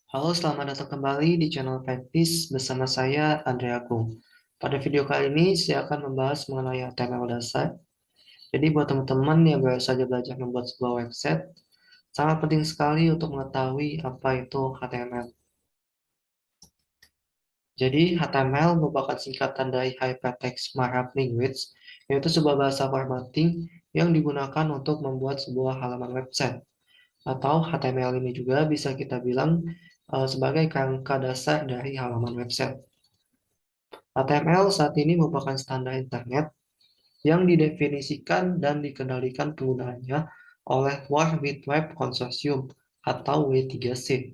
Halo, selamat datang kembali di channel Praktis bersama saya, Andrea Agung. Pada video kali ini, saya akan membahas mengenai HTML dasar. Jadi, buat teman-teman yang baru saja belajar membuat sebuah website, sangat penting sekali untuk mengetahui apa itu HTML. Jadi, HTML merupakan singkatan dari Hypertext Markup Language, yaitu sebuah bahasa formatting yang digunakan untuk membuat sebuah halaman website. Atau HTML ini juga bisa kita bilang sebagai kerangka dasar dari halaman website. HTML saat ini merupakan standar internet yang didefinisikan dan dikendalikan penggunaannya oleh World Wide Web Consortium atau W3C.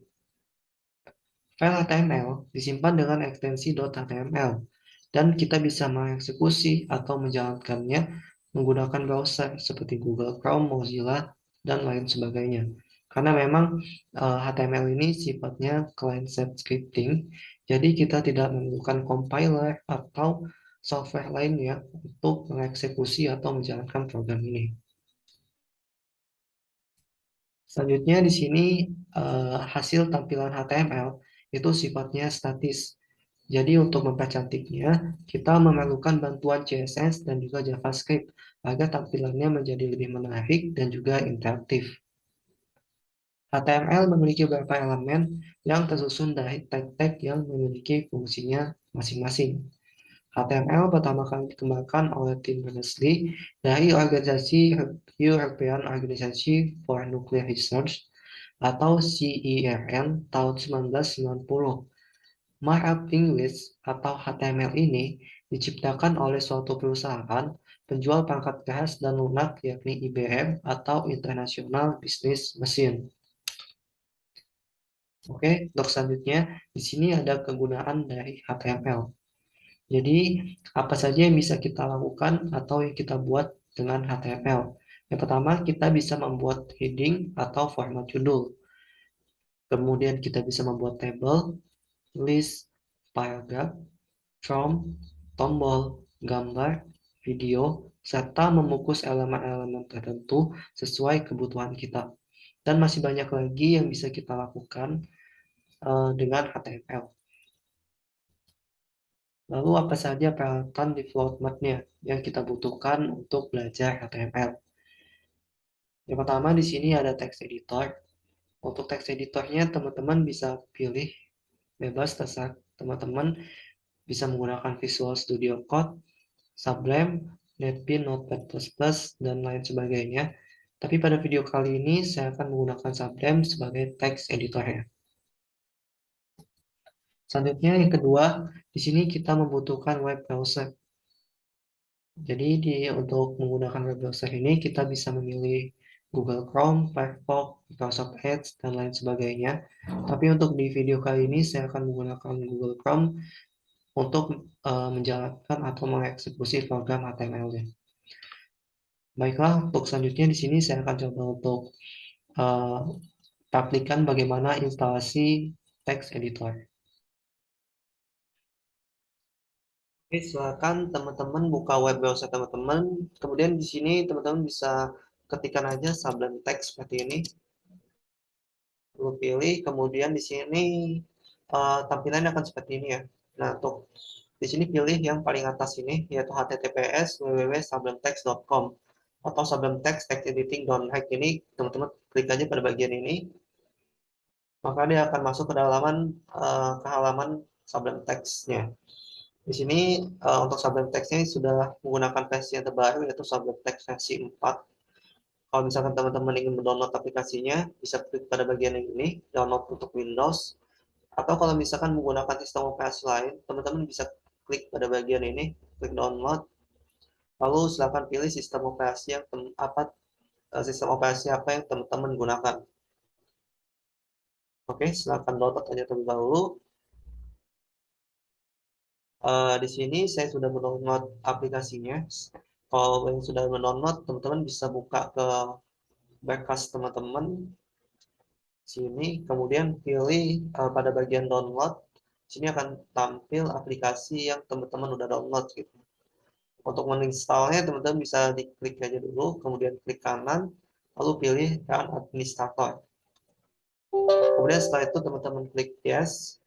File HTML disimpan dengan ekstensi .html dan kita bisa mengeksekusi atau menjalankannya menggunakan browser seperti Google Chrome, Mozilla, dan lain sebagainya. Karena memang HTML ini sifatnya client-side scripting, jadi kita tidak memerlukan compiler atau software lainnya untuk mengeksekusi atau menjalankan program ini. Selanjutnya di sini hasil tampilan HTML itu sifatnya statis. Jadi untuk mempercantiknya, kita memerlukan bantuan CSS dan juga JavaScript agar tampilannya menjadi lebih menarik dan juga interaktif. HTML memiliki beberapa elemen yang tersusun dari tag-tag yang memiliki fungsinya masing-masing. HTML pertama kali dikembangkan oleh Tim Berners-Lee dari organisasi European Organization for Nuclear Research atau CERN tahun 1990. Markup Language atau HTML ini diciptakan oleh suatu perusahaan penjual perangkat keras dan lunak yakni IBM atau International Business Machine. Oke, untuk selanjutnya di sini ada kegunaan dari HTML. Jadi, apa saja yang bisa kita lakukan atau yang kita buat dengan HTML? Yang pertama, kita bisa membuat heading atau format judul. Kemudian kita bisa membuat table, list, paragraph, form, tombol, gambar, video, serta memukus elemen-elemen tertentu sesuai kebutuhan kita. Dan masih banyak lagi yang bisa kita lakukan dengan HTML. Lalu apa saja peralatan development-nya yang kita butuhkan untuk belajar HTML? Yang pertama di sini ada text editor. Untuk text editornya teman-teman bisa pilih bebas terserah teman-teman bisa menggunakan Visual Studio Code, Sublime, NetBeans, Notepad++, dan lain sebagainya. Tapi pada video kali ini saya akan menggunakan Sublime sebagai text editornya. Selanjutnya yang kedua, di sini kita membutuhkan web browser. Jadi untuk menggunakan web browser ini kita bisa memilih Google Chrome, Firefox, Microsoft Edge, dan lain sebagainya. Tapi untuk di video kali ini saya akan menggunakan Google Chrome untuk menjalankan atau mengeksekusi program HTML-nya. Baiklah, untuk selanjutnya di sini saya akan coba untuk uh, praktikan bagaimana instalasi text editor. Oke, silakan teman-teman buka web browser teman-teman. Kemudian di sini teman-teman bisa ketikkan aja Sublime Text seperti ini. Lalu pilih, kemudian di sini tampilannya akan seperti ini ya. Nah, untuk di sini pilih yang paling atas ini, yaitu https://www.sublimetext.com atau Sublime Text Text Editing Don't ini, teman-teman klik aja pada bagian ini, maka dia akan masuk ke halaman Sublime Text-nya. Di sini untuk Sublime Text-nya sudah menggunakan versi yang terbaru, yaitu Sublime Text versi 4. Kalau misalkan teman-teman ingin mendownload aplikasinya, bisa klik pada bagian ini, download untuk Windows. Atau kalau misalkan menggunakan sistem operasi lain, teman-teman bisa klik pada bagian ini, klik download. Lalu silakan pilih sistem operasi apa yang teman-teman gunakan. Oke, silakan download aja terlebih dahulu. Di sini saya sudah mendownload aplikasinya. Kalau yang sudah mendownload, teman-teman bisa buka ke berkas teman-teman sini, kemudian pilih pada bagian download. Sini akan tampil aplikasi yang teman-teman udah download gitu. Untuk menginstalnya, teman-teman bisa diklik aja dulu, kemudian klik kanan, lalu pilih Run Administrator. Kemudian setelah itu teman-teman klik yes.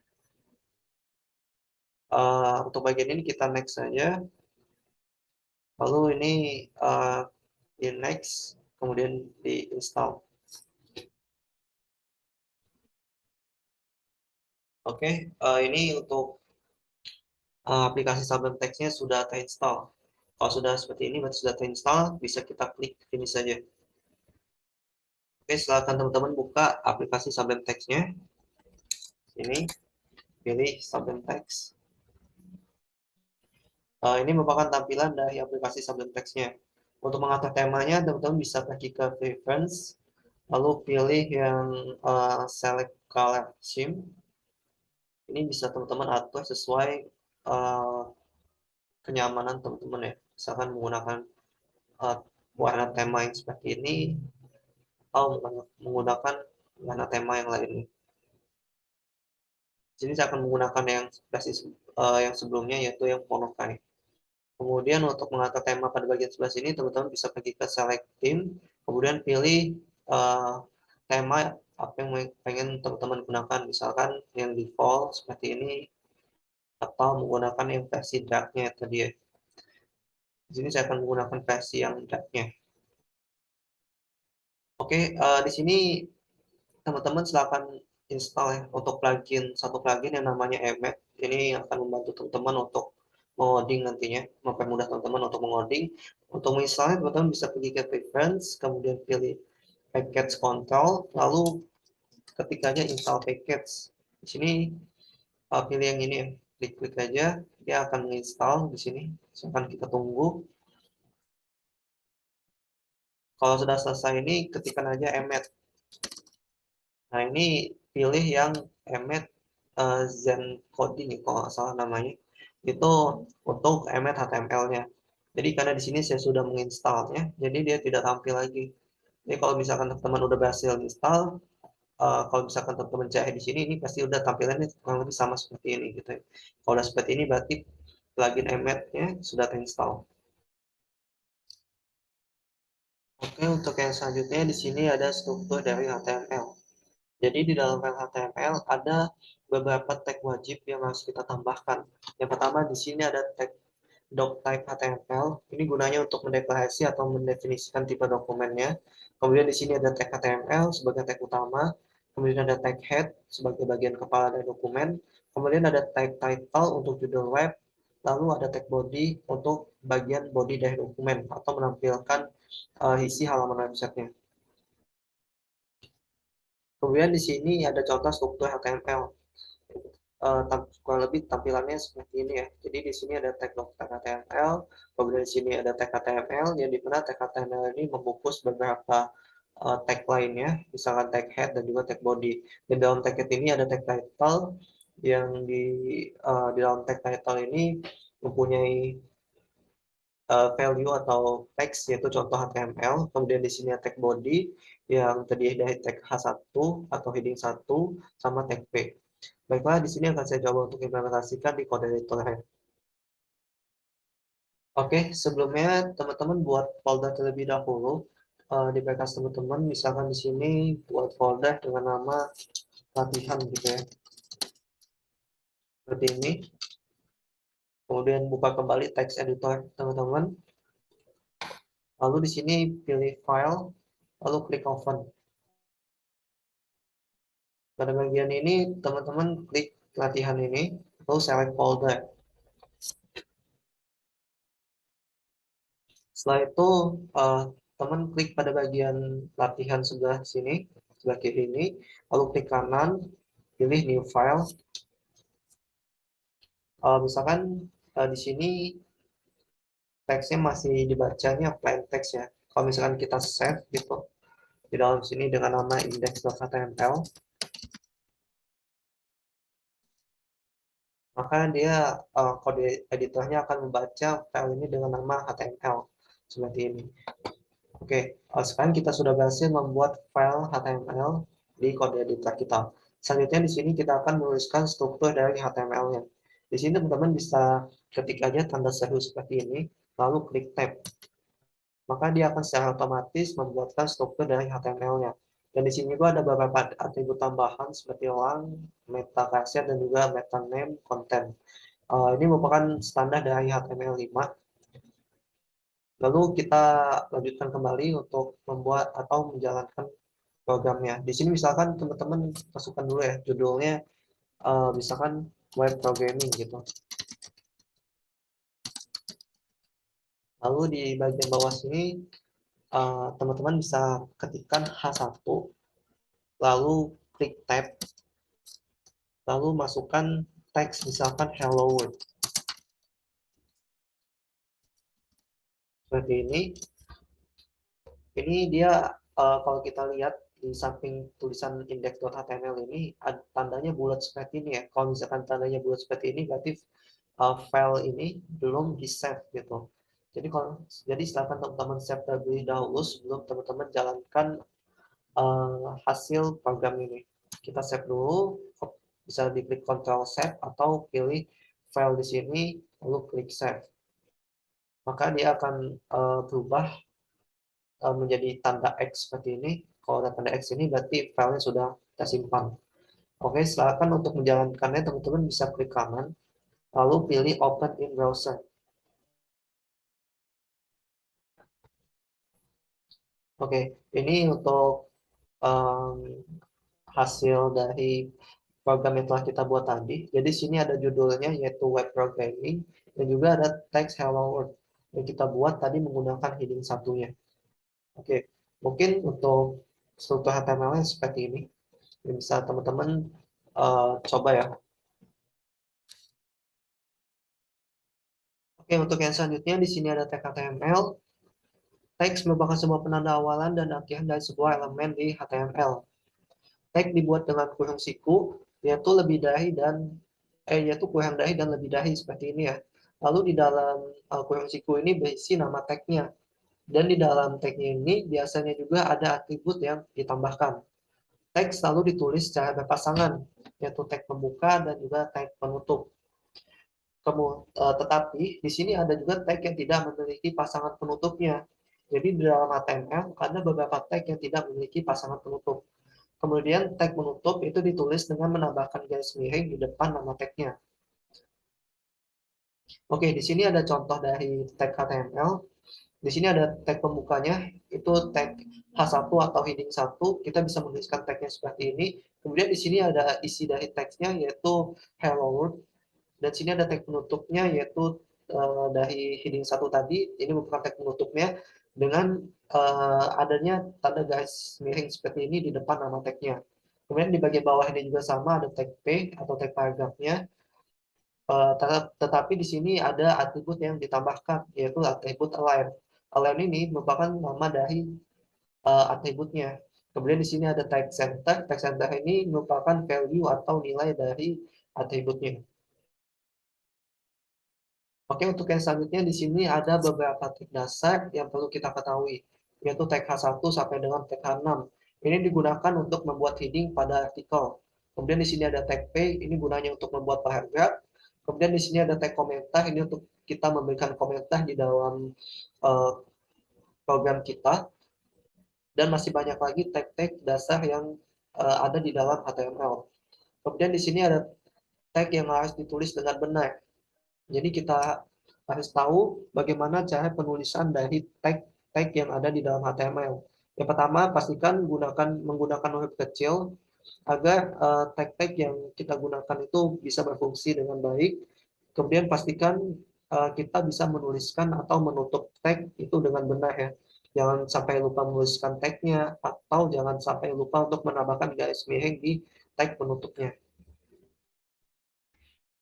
Untuk bagian ini kita next saja. Lalu ini di next, kemudian di install. Oke, ini untuk aplikasi Sublime Text-nya sudah terinstall. Kalau sudah seperti ini, berarti sudah terinstall, bisa kita klik finish saja. Oke, silakan teman-teman buka aplikasi Sublime Text-nya. Ini, pilih Sublime Text. Ini merupakan tampilan dari aplikasi Sublime Text-nya. Untuk mengatur temanya, teman-teman bisa pergi ke Preference, lalu pilih yang Select Color Scheme. Ini bisa teman-teman atur sesuai uh, kenyamanan teman-teman ya. Misalkan menggunakan uh, warna tema yang seperti ini, atau menggunakan warna tema yang lainnya. Di sini saya akan menggunakan yang versi yang sebelumnya, yaitu yang monoline. Kemudian untuk mengatur tema pada bagian sebelah sini, teman-teman bisa pergi ke select theme, kemudian pilih tema apa yang pengen teman-teman gunakan, misalkan yang default seperti ini, atau menggunakan yang versi dark-nya tadi ya. Di sini saya akan menggunakan versi yang dark-nya. Oke, di sini teman-teman silakan install ya untuk satu plugin yang namanya Emmet. Ini akan membantu teman-teman untuk mengoding nantinya, mempermudah teman-teman untuk mengoding. Untuk menginstalnya, teman-teman bisa pergi ke Preference, kemudian pilih Package Control, lalu ketikanya install package. Di sini pilih yang ini ya, klik aja, dia akan menginstal di sini. Silahkan kita tunggu. Kalau sudah selesai ini, ketikkan aja Emmet. Nah, ini pilih yang Emmet Zen Coding, kalau nggak salah namanya. Itu untuk Emmet HTML-nya. Jadi karena di sini saya sudah menginstalnya, jadi dia tidak tampil lagi. Jadi kalau misalkan teman-teman udah berhasil install, kalau misalkan teman-teman cek di sini, ini pasti udah tampilannya kurang lebih sama seperti ini gitu ya. Kalau udah seperti ini, berarti plugin Emmet-nya sudah terinstall. Oke, untuk yang selanjutnya di sini ada struktur dari HTML. Jadi di dalam file HTML ada beberapa tag wajib yang harus kita tambahkan. Yang pertama di sini ada tag doctype HTML. Ini gunanya untuk mendeklarasi atau mendefinisikan tipe dokumennya. Kemudian di sini ada tag HTML sebagai tag utama. Kemudian ada tag head sebagai bagian kepala dari dokumen. Kemudian ada tag title untuk judul web. Lalu ada tag body untuk bagian body dari dokumen atau menampilkan isi halaman websitenya. Kemudian di sini ada contoh struktur HTML. Kurang lebih tampilannya seperti ini ya. Jadi di sini ada tag HTML, kemudian di sini ada tag HTML, yang dimana tag HTML ini membungkus beberapa tag lainnya, misalkan tag head dan juga tag body. Dan dalam tag head ini ada tag title, yang di dalam tag title ini mempunyai value atau text, yaitu contoh HTML. Kemudian di sini ada tag body yang terdiri dari tag H1 atau heading 1 sama tag P. Baiklah, di sini akan saya coba untuk implementasikan di kode editor. Oke, sebelumnya teman-teman buat folder terlebih dahulu. Di backup teman-teman, misalkan di sini buat folder dengan nama latihan gitu ya. Seperti ini. Kemudian buka kembali text editor teman-teman. Lalu di sini pilih file, lalu klik open. Pada bagian ini, teman-teman klik latihan ini, lalu select folder. Setelah itu, teman klik pada bagian latihan sebelah sini, sebelah kiri ini, lalu klik kanan, pilih new file. Misalkan di sini teksnya masih dibacanya plain text ya. Kalau misalkan kita save gitu di dalam sini dengan nama index.html, maka dia kode editornya akan membaca file ini dengan nama HTML seperti ini. Oke, sekarang kita sudah berhasil membuat file HTML di kode editor kita. Selanjutnya di sini kita akan menuliskan struktur dari HTML-nya. Di sini teman-teman bisa ketik aja tanda seru seperti ini, lalu klik tab. Maka dia akan secara otomatis membuatkan struktur dari HTML-nya. Dan di sini juga ada beberapa atribut tambahan seperti lang, meta cache, dan juga meta name content. Ini merupakan standar dari HTML5. Lalu kita lanjutkan kembali untuk membuat atau menjalankan programnya. Di sini misalkan teman-teman masukkan dulu ya judulnya, misalkan web programming gitu. Lalu di bagian bawah sini teman-teman bisa ketikkan H1, lalu klik tab, lalu masukkan teks misalkan hello world. Seperti ini. Ini dia kalau kita lihat di samping tulisan index.html ini ada tandanya bulat seperti ini ya. Kalau misalkan tandanya bulat seperti ini berarti file ini belum di save gitu. Jadi silakan teman-teman save terlebih dahulu sebelum teman-teman jalankan hasil program ini. Kita save dulu, bisa diklik Ctrl Save atau pilih file di sini lalu klik save. Maka dia akan berubah menjadi tanda X seperti ini. Kalau ada tanda X ini berarti filenya sudah kita simpan. Oke, silakan untuk menjalankannya teman-teman bisa klik kanan, lalu pilih Open in Browser. Oke, ini untuk um, hasil dari program yang telah kita buat tadi. Jadi sini ada judulnya yaitu Web Programming dan juga ada teks Hello World yang kita buat tadi menggunakan heading satunya. Oke, mungkin untuk struktur HTML-nya seperti ini. Bisa teman-teman coba ya. Oke, untuk yang selanjutnya di sini ada tag HTML. Teks merupakan sebuah penanda awalan dan akhir dari sebuah elemen di HTML. Tag dibuat dengan kurung siku, yaitu kurang dari dan lebih dari seperti ini ya. Lalu di dalam kurung siku ini berisi nama tagnya. Dan di dalam tagnya ini biasanya juga ada atribut yang ditambahkan. Tag selalu ditulis secara berpasangan, yaitu tag pembuka dan juga tag penutup. Tetapi di sini ada juga tag yang tidak memiliki pasangan penutupnya. Jadi di dalam HTML ada beberapa tag yang tidak memiliki pasangan penutup. Kemudian tag penutup itu ditulis dengan menambahkan garis miring di depan nama tagnya. Oke, di sini ada contoh dari tag HTML. Di sini ada tag pembukanya, itu tag H1 atau heading 1. Kita bisa menuliskan tagnya seperti ini. Kemudian di sini ada isi dari teksnya, yaitu hello world. Dan sini ada tag penutupnya yaitu dari heading 1 tadi, ini merupakan tag penutupnya dengan adanya tanda garis miring seperti ini di depan nama tagnya. Kemudian di bagian bawah ini juga sama ada tag P atau tag paragrafnya. Tetapi di sini ada atribut yang ditambahkan yaitu atribut align. Align ini merupakan nama dari atributnya. Kemudian di sini ada tag center. Tag center ini merupakan value atau nilai dari atributnya. Oke, untuk yang selanjutnya di sini ada beberapa tag dasar yang perlu kita ketahui, yaitu tag H1 sampai dengan tag H6. Ini digunakan untuk membuat heading pada artikel. Kemudian di sini ada tag P, ini gunanya untuk membuat paragraf. Kemudian di sini ada tag komentar, ini untuk kita memberikan komentar di dalam uh, program kita. Dan masih banyak lagi tag-tag dasar yang ada di dalam HTML. Kemudian di sini ada tag yang harus ditulis dengan benar. Jadi kita harus tahu bagaimana cara penulisan dari tag-tag yang ada di dalam HTML. Yang pertama, pastikan menggunakan huruf kecil agar tag-tag yang kita gunakan itu bisa berfungsi dengan baik. Kemudian pastikan kita bisa menuliskan atau menutup tag itu dengan benar ya. Jangan sampai lupa menuliskan tagnya atau jangan sampai lupa untuk menambahkan garis miring di tag penutupnya.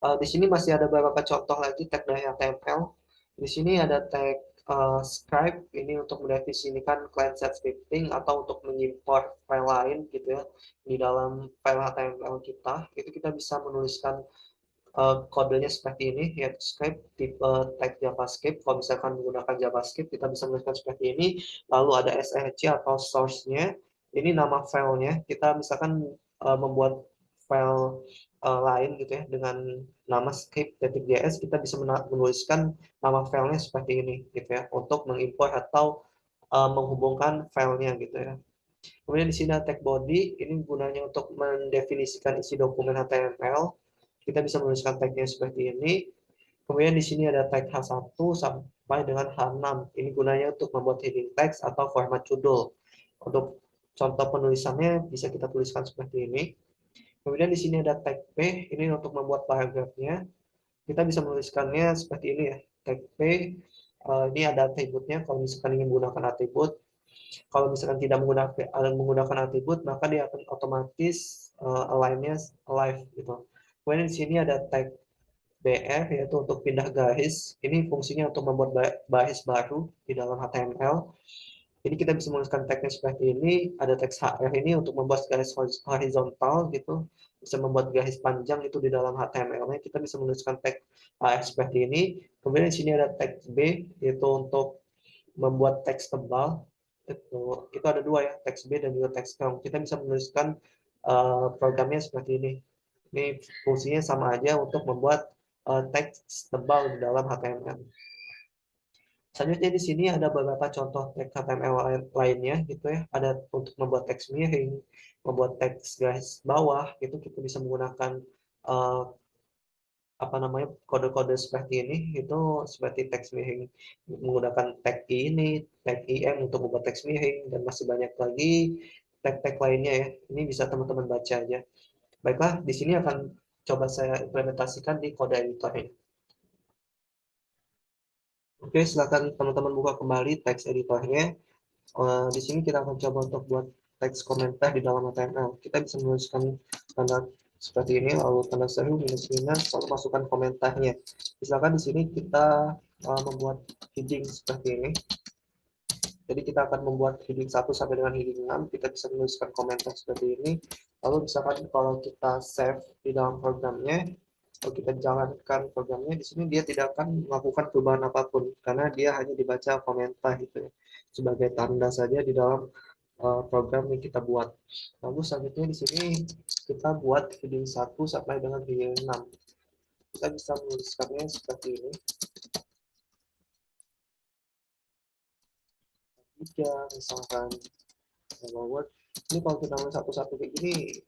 Di sini masih ada beberapa contoh lagi tag dari HTML. Di sini ada tag script, ini untuk mendefinisikan client-side scripting atau untuk mengimport file lain gitu ya di dalam file HTML kita. Itu kita bisa menuliskan kodenya seperti ini, yaitu script tipe tag JavaScript. Kalau misalkan menggunakan JavaScript, kita bisa menuliskan seperti ini. Lalu ada src atau source-nya. Ini nama filenya. Kita misalkan membuat file lain gitu ya dengan nama script.js, kita bisa menuliskan nama filenya seperti ini gitu ya untuk mengimport atau menghubungkan filenya gitu ya. Kemudian di sini ada tag body, ini gunanya untuk mendefinisikan isi dokumen HTML. Kita bisa menuliskan tagnya seperti ini. Kemudian di sini ada tag H1 sampai dengan H6. Ini gunanya untuk membuat heading text atau format judul. Untuk contoh penulisannya bisa kita tuliskan seperti ini. Kemudian di sini ada tag P, ini untuk membuat paragrafnya. Kita bisa menuliskannya seperti ini ya. Tag P, ini ada atributnya. Kalau misalkan ingin menggunakan atribut, kalau misalkan tidak menggunakan atribut, maka dia akan otomatis align-nya alive gitu. Kemudian di sini ada tag BR yaitu untuk pindah garis. Ini fungsinya untuk membuat baris baru di dalam HTML. Jadi kita bisa menuliskan tagnya seperti ini. Ada teks HR ini untuk membuat garis horizontal gitu. Bisa membuat garis panjang itu di dalam HTML-nya. Kita bisa menuliskan tag HR seperti ini. Kemudian di sini ada teks B yaitu untuk membuat teks tebal. Itu ada dua ya, teks B dan juga teks count. Kita bisa menuliskan programnya seperti ini. Ini fungsinya sama aja untuk membuat teks tebal di dalam HTML. Selanjutnya di sini ada beberapa contoh teks HTML lainnya gitu ya. Ada untuk membuat teks miring, membuat teks garis bawah, itu kita bisa menggunakan uh, apa namanya kode-kode seperti ini. Itu seperti teks miring menggunakan tag ini, tag im untuk membuat teks miring dan masih banyak lagi tag-tag lainnya ya. Ini bisa teman-teman baca aja. Baiklah, di sini akan coba saya implementasikan di kode editornya. Oke, silakan teman-teman buka kembali teks editornya. Di sini kita akan coba untuk buat teks komentar di dalam HTML. Kita bisa menuliskan tanda seperti ini, lalu tanda seru, minus minus, lalu masukkan komentarnya. Misalkan di sini kita membuat heading seperti ini. Jadi kita akan membuat heading 1 sampai dengan heading 6. Kita bisa menuliskan komentar seperti ini. Lalu misalkan kalau kita save di dalam programnya, kalau kita jalankan programnya, di sini dia tidak akan melakukan perubahan apapun karena dia hanya dibaca komentar gitu ya, sebagai tanda saja di dalam program yang kita buat. Lalu selanjutnya di sini kita buat heading 1 sampai dengan heading 6. Kita bisa menuliskannya seperti ini. 3 misalkan Word. Ini kalau kita nulis satu-satu kayak gini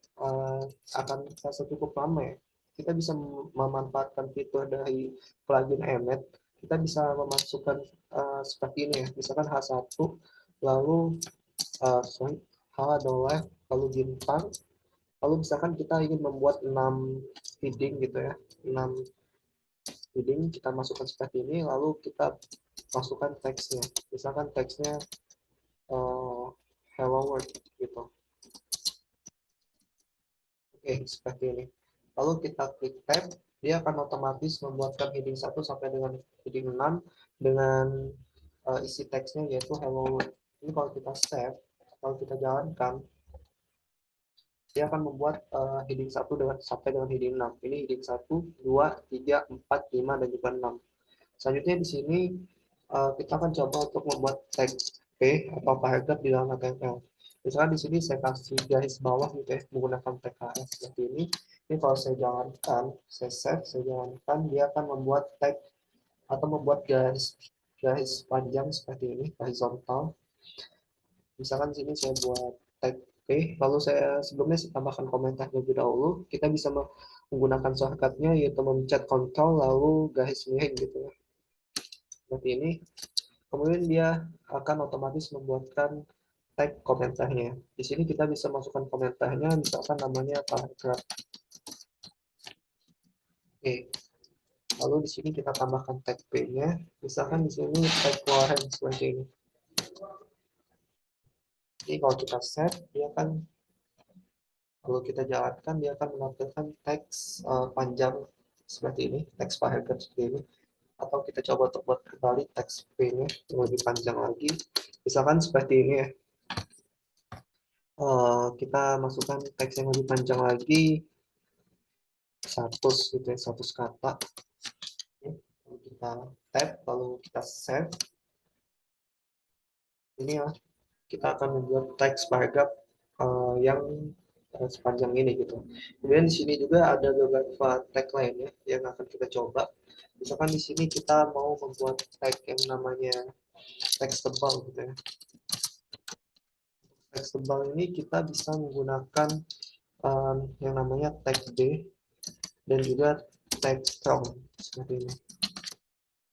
akan terasa cukup lama ya. Kita bisa memanfaatkan fitur dari plugin Emmet. Kita bisa memasukkan seperti ini ya. Misalkan H1, lalu H adalah lalu bintang. Lalu misalkan kita ingin membuat 6 heading gitu ya. 6 heading kita masukkan seperti ini, lalu kita masukkan teksnya. Misalkan teksnya hello world gitu. Oke, seperti ini. Lalu kita klik tab, dia akan otomatis membuatkan heading 1 sampai dengan heading 6 dengan isi teksnya yaitu hello world. Ini kalau kita save, kalau kita jalankan, dia akan membuat heading 1 sampai dengan heading 6. Ini heading 1, 2, 3, 4, 5, dan juga 6. Selanjutnya di sini kita akan coba untuk membuat teks P atau paragraf di dalam HTML. Misalkan di sini saya kasih garis bawah gitu ya, menggunakan TKS seperti ini. Ini kalau saya jalankan, saya save, saya jalankan, dia akan membuat tag atau membuat garis panjang seperti ini, horizontal. Misalkan di sini saya buat tag P, lalu sebelumnya saya tambahkan komentar terlebih dahulu. Kita bisa menggunakan shortcutnya yaitu memencet Ctrl lalu garis miring gitu ya. Seperti ini. Kemudian dia akan otomatis membuatkan tag komentarnya. Di sini kita bisa masukkan komentarnya, misalkan namanya paragraf. Oke. Lalu di sini kita tambahkan tag P-nya. Misalkan di sini tag warren seperti ini. Jadi kalau kita set, dia akan kalau kita jalankan, dia akan menampilkan teks panjang seperti ini, teks paragraf seperti ini. Atau kita coba untuk buat kembali teks P-nya yang lebih panjang lagi. Misalkan seperti ini ya. Kita masukkan teks yang lebih panjang lagi, 100 gitu ya, 100 kata. Lalu kita tab, lalu kita save. Ini ya, kita akan membuat teks paragraf yang sepanjang ini gitu. Kemudian di sini juga ada beberapa tag lainnya yang akan kita coba. Misalkan di sini kita mau membuat tag yang namanya teks tebal gitu ya. teks tebal ini kita bisa menggunakan yang namanya tag B dan juga tag strong seperti ini.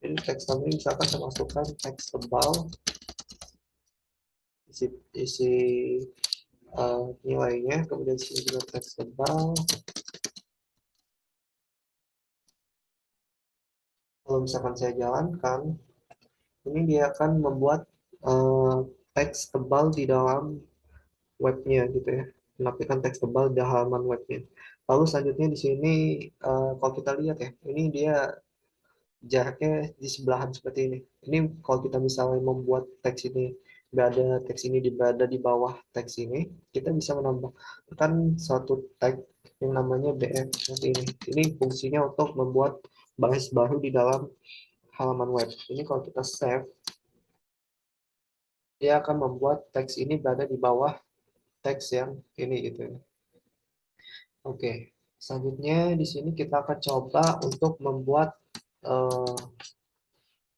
Jadi teks strong ini misalkan saya masukkan teks tebal, isi nilainya, kemudian sini juga teks tebal. Kalau misalkan saya jalankan, ini dia akan membuat teks tebal di dalam webnya gitu ya, menampilkan teks tebal di halaman webnya. Lalu selanjutnya di sini kalau kita lihat ya, ini dia jaraknya di sebelahan seperti ini. Ini kalau kita misalnya membuat teks ini berada di bawah teks ini, kita bisa menambahkan suatu tag yang namanya BF seperti ini. Ini fungsinya untuk membuat baris baru di dalam halaman web. Ini kalau kita save, dia akan membuat teks ini berada di bawah teks yang ini gitu ya. Oke, selanjutnya di sini kita akan coba untuk membuat uh,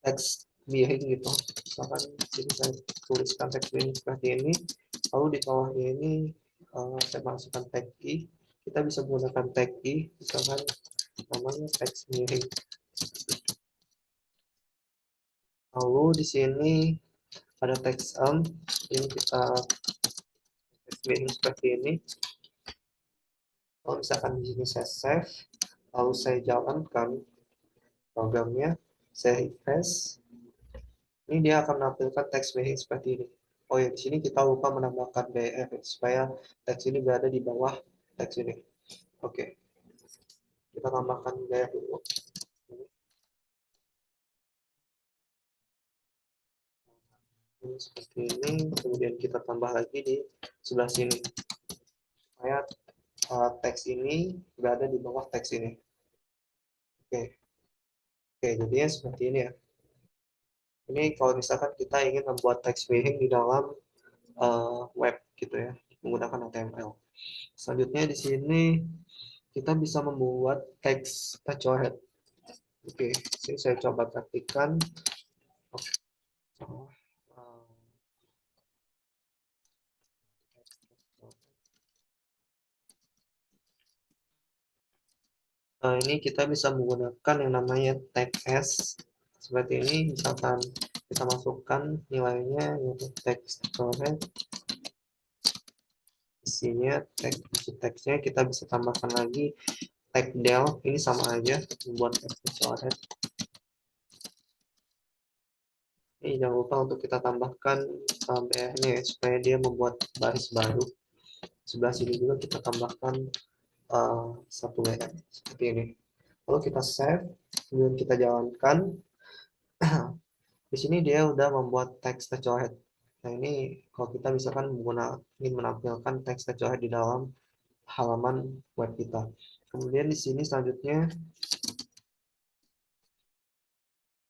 teks miring gitu. Misalkan sini saya tuliskan teks miring seperti ini, lalu di bawahnya ini saya masukkan tag i. Kita bisa menggunakan tag i, misalkan namanya teks miring. Lalu di sini ada teks ini kita teks miring seperti ini. Kalau misalkan di sini saya save, lalu saya jalankan programnya, saya refresh, ini dia akan menampilkan teks miring seperti ini. Oh ya, di sini kita lupa menambahkan BF supaya teks ini berada di bawah teks ini. Oke, kita tambahkan BF dulu. Ini seperti ini, kemudian kita tambah lagi di sebelah sini supaya teks ini berada di bawah teks ini. Oke, oke, jadinya seperti ini ya. Ini kalau misalkan kita ingin membuat teks miring di dalam web gitu ya, menggunakan HTML. Selanjutnya di sini kita bisa membuat teks tecoret. Oke, sini saya coba praktikkan. Ini kita bisa menggunakan yang namanya tag s seperti ini. Misalkan kita masukkan nilainya yaitu teks tecoret, isinya teks, teksnya kita bisa tambahkan lagi tag del, ini sama aja membuat teks tecoret. Ini jangan lupa untuk kita tambahkan BR-nya ya, supaya dia membuat baris baru. Sebelah sini juga kita tambahkan satu BR seperti ini. Lalu kita save, kemudian kita jalankan. Di sini dia udah membuat teks tecoret. Nah ini kalau kita misalkan ingin menampilkan teks tecoret di dalam halaman web kita. Kemudian di sini selanjutnya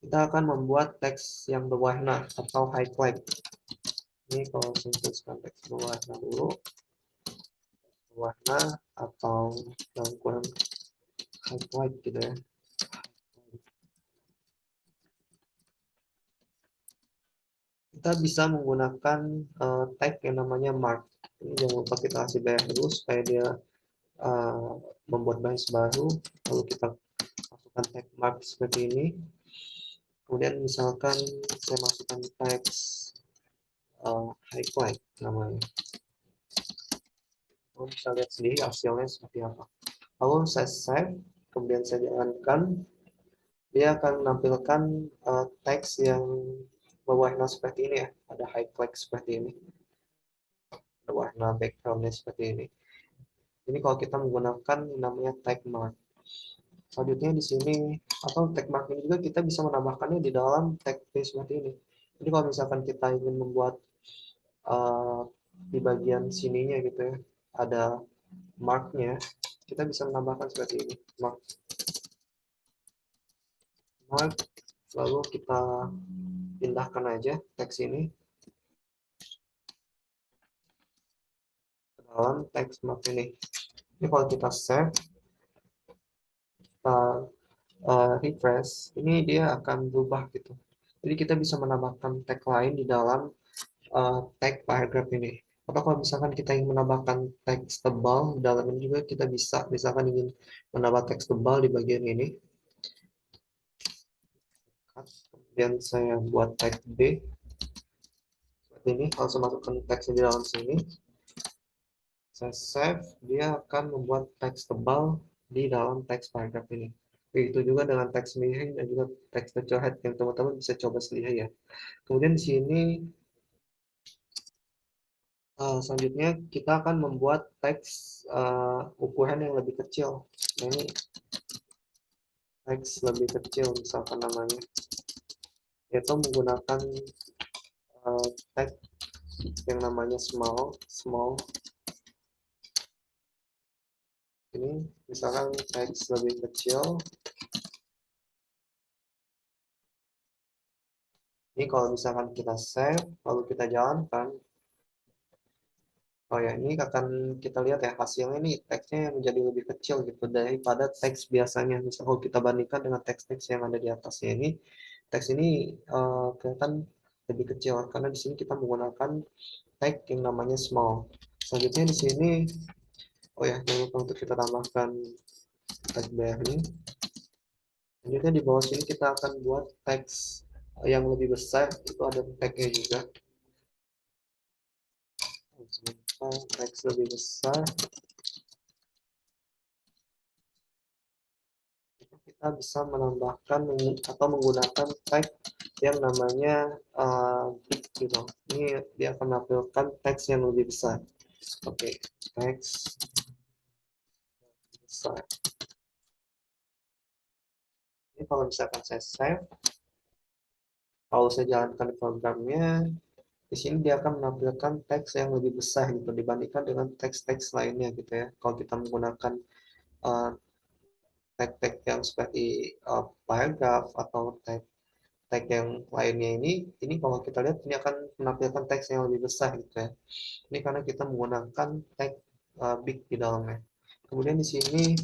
kita akan membuat teks yang berwarna atau highlight. Ini kalau saya tuliskan teks berwarna dulu, warna atau yang kurang highlight gitu ya. Kita bisa menggunakan tag yang namanya mark. Ini jangan lupa kita kasih bayar dulu supaya dia membuat baris baru. Lalu kita masukkan tag mark seperti ini. Kemudian misalkan saya masukkan teks highlight namanya. Lalu bisa lihat sendiri hasilnya seperti apa. Lalu saya save, kemudian saya jalankan. Dia akan menampilkan teks yang berwarna seperti ini ya. Ada highlight seperti ini. Warna backgroundnya seperti ini. Ini kalau kita menggunakan namanya tag mark. Selanjutnya di sini atau tag mark ini juga kita bisa menambahkannya di dalam tag page seperti ini. Jadi kalau misalkan kita ingin membuat di bagian sininya gitu ya, ada marknya, kita bisa menambahkan seperti ini, mark, mark, lalu kita pindahkan aja teks ini ke dalam teks mark ini. Ini kalau kita save, kita refresh, ini dia akan berubah gitu. Jadi kita bisa menambahkan tag lain di dalam tag paragraph ini. Atau kalau misalkan kita ingin menambahkan teks tebal, dalam ini juga kita bisa, misalkan ingin menambah teks tebal di bagian ini, kemudian saya buat tag B, seperti ini, langsung masukkan teksnya di dalam sini, saya save, dia akan membuat teks tebal di dalam teks paragraf ini. Begitu juga dengan teks miring dan juga teks head yang teman-teman bisa coba sendiri ya. Kemudian di sini selanjutnya kita akan membuat teks ukuran yang lebih kecil. Nah, ini teks lebih kecil misalkan namanya, yaitu menggunakan tag yang namanya small. Ini misalkan teks lebih kecil. Ini kalau misalkan kita save lalu kita jalankan, oh ya, ini akan kita lihat ya hasilnya, nih teksnya yang menjadi lebih kecil gitu daripada teks biasanya. Misal kalau kita bandingkan dengan teks-teks yang ada di atasnya ini, teks ini kelihatan lebih kecil karena di sini kita menggunakan tag yang namanya small. Selanjutnya di sini, oh ya, jangan lupa untuk kita tambahkan tag BR ini. Selanjutnya di bawah sini kita akan buat teks yang lebih besar, itu ada tagnya juga. Teks lebih besar, kita bisa menambahkan atau menggunakan tag yang namanya big gitu. Ini dia akan menampilkan teks yang lebih besar. Oke, teks besar. Ini kalau misalkan saya save, kalau saya jalankan programnya, di sini dia akan menampilkan teks yang lebih besar gitu dibandingkan dengan teks-teks lainnya gitu ya. Kalau kita menggunakan uh, tag-tag yang seperti paragraf atau tag yang lainnya, ini kalau kita lihat ini akan menampilkan teks yang lebih besar gitu ya. Ini karena kita menggunakan tag big di dalamnya. Kemudian di sini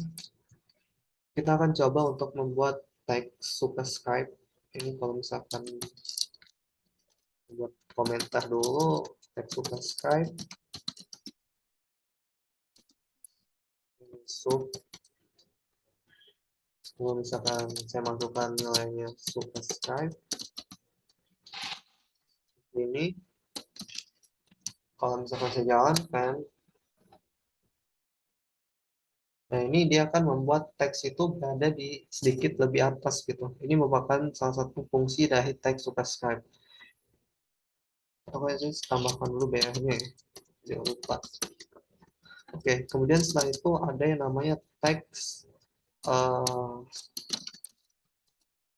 kita akan coba untuk membuat tag superscribe. Ini kalau misalkan buat komentar dulu, tag superscribe, sub, kalau misalkan saya masukkan nilainya superscribe, ini kalau misalkan saya jalankan, nah ini dia akan membuat teks itu berada di sedikit lebih atas gitu. Ini merupakan salah satu fungsi dari teks superscribe. Oke, saya tambahkan dulu BR-nya ya, jangan lupa. Oke, kemudian setelah itu ada yang namanya teks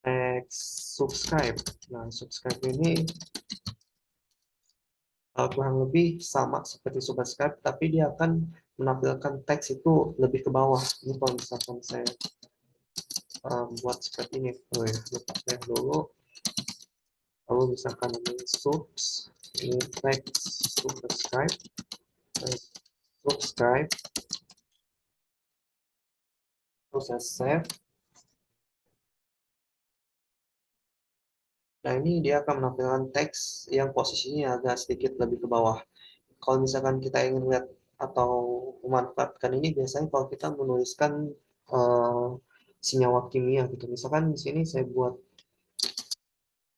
teks subscribe. Nah, subscribe ini kurang lebih sama seperti subscribe, tapi dia akan menampilkan teks itu lebih ke bawah. Ini kalau misalkan saya buat seperti ini, oh ya, lupa saya dulu. Lalu misalkan ini subs, ini teks subscribe, subscribe, terus saya save. Nah, ini dia akan menampilkan teks yang posisinya agak sedikit lebih ke bawah. Kalau misalkan kita ingin lihat atau memanfaatkan ini, biasanya kalau kita menuliskan uh, senyawa kimia gitu. Misalkan di sini saya buat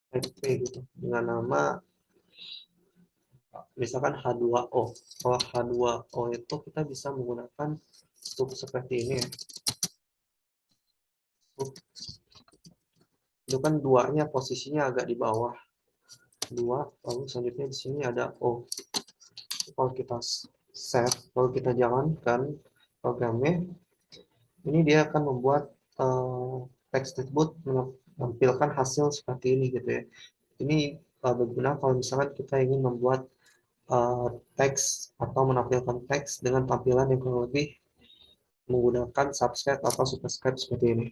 FP gitu dengan nama misalkan H2O. Kalau H2O itu kita bisa menggunakan sub seperti ini ya. Sub, itu kan duanya posisinya agak di bawah. Dua, lalu selanjutnya di sini ada O. Kalau kita save, kalau kita jalankan programnya, ini dia akan membuat teks tersebut menampilkan hasil seperti ini gitu ya. Ini berguna kalau misalkan kita ingin membuat teks atau menampilkan teks dengan tampilan yang kurang lebih menggunakan subscribe atau superscribe seperti ini.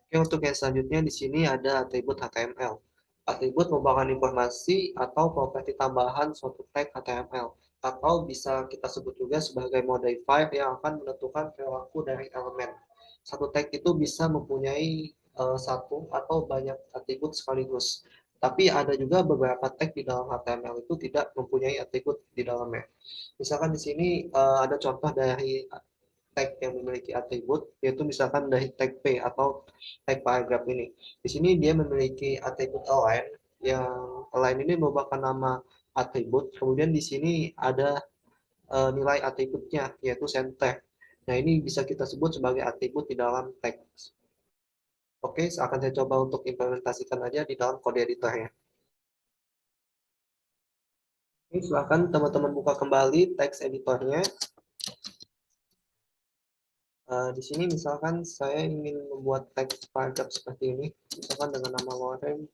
Oke, untuk yang selanjutnya di sini ada atribut HTML. Atribut merupakan informasi atau properti tambahan suatu tag HTML, atau bisa kita sebut juga sebagai modifier yang akan menentukan perilaku dari elemen. Satu tag itu bisa mempunyai satu atau banyak atribut sekaligus. Tapi ada juga beberapa tag di dalam HTML itu tidak mempunyai atribut di dalamnya. Misalkan di sini ada contoh dari tag yang memiliki atribut, yaitu misalkan dari tag P atau tag paragraph ini. Di sini dia memiliki atribut align, yang align ini merupakan nama atribut, kemudian di sini ada nilai atributnya, yaitu center. Nah, ini bisa kita sebut sebagai atribut di dalam tag. Oke, akan saya coba untuk implementasikan aja di dalam kode editornya. Oke, silahkan teman-teman buka kembali teks editornya. Di sini misalkan saya ingin membuat teks paragraf seperti ini, misalkan dengan nama lorem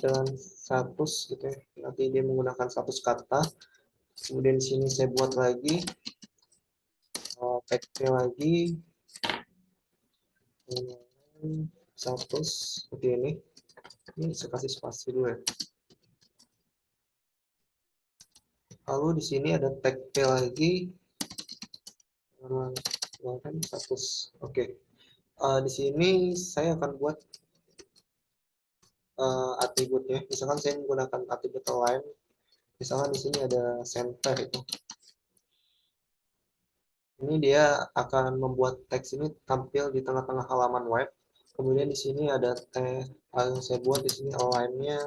dengan 100 gitu ya. Nanti dia menggunakan 100 kata. Kemudian di sini saya buat lagi teksnya lagi 100 seperti ini. Ini saya kasih spasi dulu ya. Lalu di sini ada tag P lagi lorem 100. Oke. Di sini saya akan buat atributnya. Misalkan saya menggunakan atribut align. Misalkan di sini ada center itu. Ini dia akan membuat teks ini tampil di tengah-tengah halaman web. Kemudian di sini ada yang saya buat di sini align-nya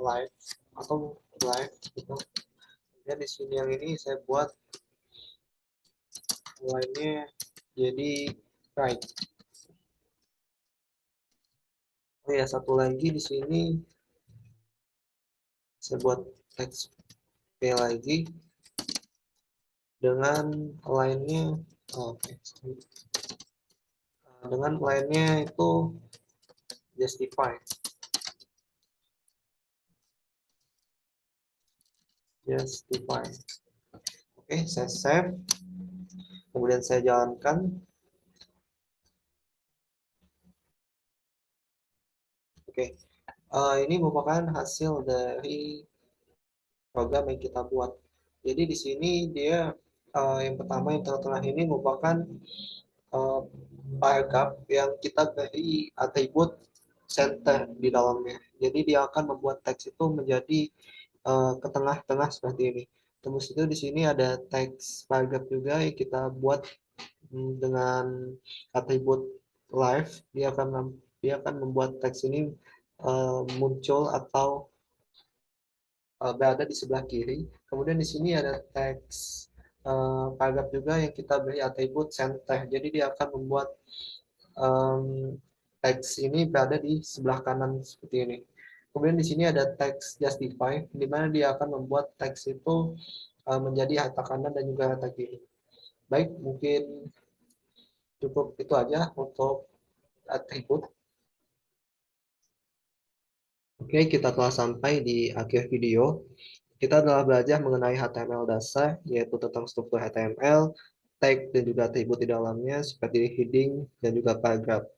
live atau live gitu. Kemudian di sini yang ini saya buat align-nya jadi right. Oh ya, satu lagi di sini saya buat teks P lagi dengan align-nya oke. Dengan align-nya itu justify. Justify. Oke, saya save. Kemudian saya jalankan. Oke, ini merupakan hasil dari program yang kita buat. Jadi di sini dia yang pertama yang tengah-tengah ini merupakan uh, paragraf yang kita beri atribut center di dalamnya. Jadi dia akan membuat teks itu menjadi ke tengah-tengah seperti ini. Terus itu di sini ada teks paragraf juga yang kita buat dengan atribut live. Dia akan membuat teks ini muncul atau berada di sebelah kiri. Kemudian di sini ada teks paragraf juga yang kita beri atribut center. Jadi dia akan membuat um, teks ini berada di sebelah kanan seperti ini. Kemudian di sini ada teks justify, di mana dia akan membuat teks itu menjadi harta kanan dan juga harta kiri. Baik, mungkin cukup itu aja untuk atribut. Oke, kita telah sampai di akhir video. Kita telah belajar mengenai HTML dasar, yaitu tentang struktur HTML, tag, dan juga atribut di dalamnya, seperti heading dan juga paragraf.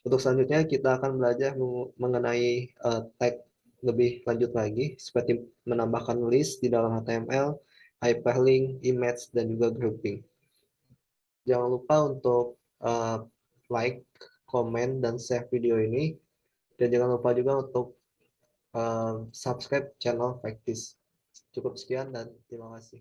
Untuk selanjutnya, kita akan belajar mengenai tag lebih lanjut lagi, seperti menambahkan list di dalam HTML, hyperlink, image, dan juga grouping. Jangan lupa untuk like, komen, dan share video ini. Dan jangan lupa juga untuk subscribe channel Practice. Cukup sekian dan terima kasih.